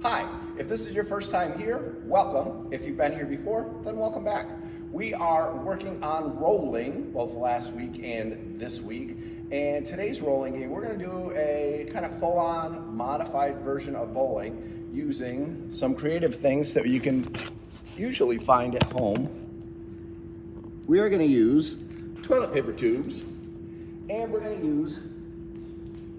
Hi, if this is your first time here, welcome. If you've been here before, then welcome back. We are working on rolling both last week and this week. And today's rolling game, we're gonna do a kind of full-on modified version of bowling using some creative things that you can usually find at home. We are gonna use toilet paper tubes and we're gonna use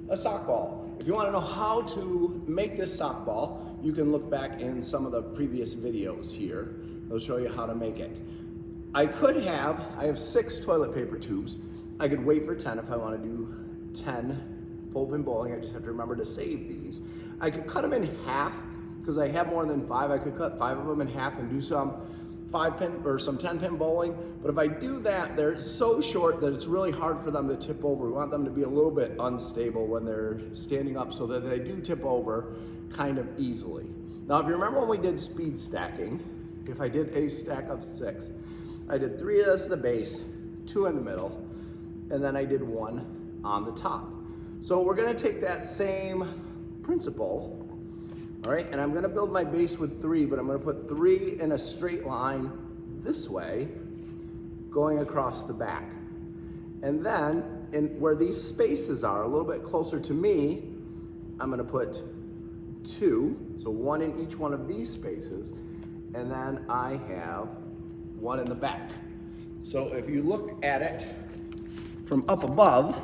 a sock ball. If you want to know how to make this sock ball, you can look back in some of the previous videos here. They'll show you how to make it. I have 6 toilet paper tubes. I could wait for 10 if I want to do 10 pull pin bowling. I just have to remember to save these. I could cut them in half because I have more than 5. I could cut 5 of them in half and do some 5-pin or some 10-pin bowling. But if I do that, they're so short that it's really hard for them to tip over. We want them to be a little bit unstable when they're standing up so that they do tip over kind of easily. Now, if you remember when we did speed stacking, if I did a stack of 6, I did 3 of this at the base, 2 in the middle, and then I did 1 on the top. So we're gonna take that same principle, all right, and I'm gonna build my base with 3, but I'm gonna put 3 in a straight line this way, going across the back. And then, where these spaces are, a little bit closer to me, I'm gonna put 2, so 1 in each one of these spaces, and then I have 1 in the back. So if you look at it from up above,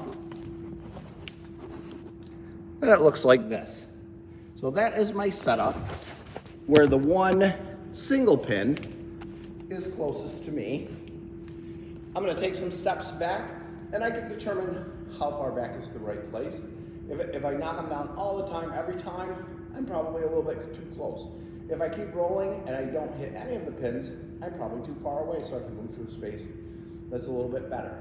then it looks like this. So that is my setup, where the 1 single pin is closest to me. I'm gonna take some steps back, and I can determine how far back is the right place. If I knock them down all the time, every time, I'm probably a little bit too close. If I keep rolling and I don't hit any of the pins, I'm probably too far away, so I can move to a space that's a little bit better.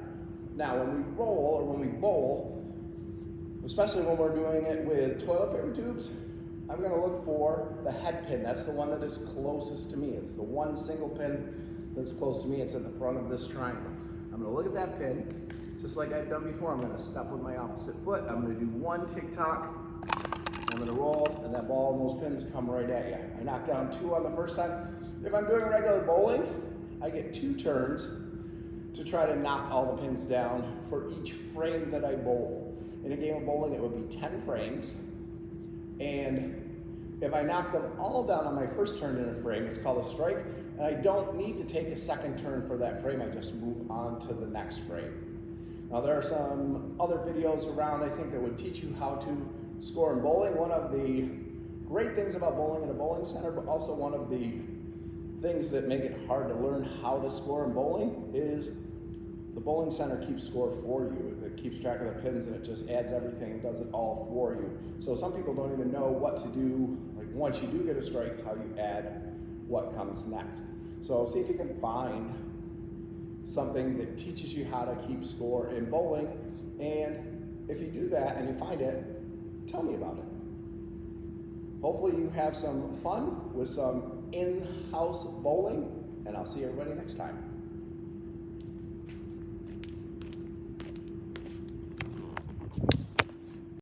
Now, when we roll or when we bowl, especially when we're doing it with toilet paper tubes, I'm gonna look for the head pin. That's the one that is closest to me. It's the 1 single pin that's close to me. It's at the front of this triangle. I'm gonna look at that pin, just like I've done before. I'm gonna step with my opposite foot. I'm gonna do 1 tick-tock. I'm gonna roll, and that ball and those pins come right at you. I knock down 2 on the first time. If I'm doing regular bowling, I get 2 turns to try to knock all the pins down for each frame that I bowl. In a game of bowling, it would be 10 frames. And if I knock them all down on my first turn in a frame, it's called a strike, and I don't need to take a second turn for that frame. I just move on to the next frame. Now, there are some other videos around, I think, that would teach you how to score in bowling. One of the great things about bowling in a bowling center, but also one of the things that make it hard to learn how to score in bowling, is the bowling center keeps score for you. It keeps track of the pins and it just adds everything and does it all for you. So some people don't even know what to do, like once you do get a strike, how you add what comes next. So see if you can find something that teaches you how to keep score in bowling. And if you do that and you find it, tell me about it. Hopefully you have some fun with some in-house bowling, and I'll see everybody next time.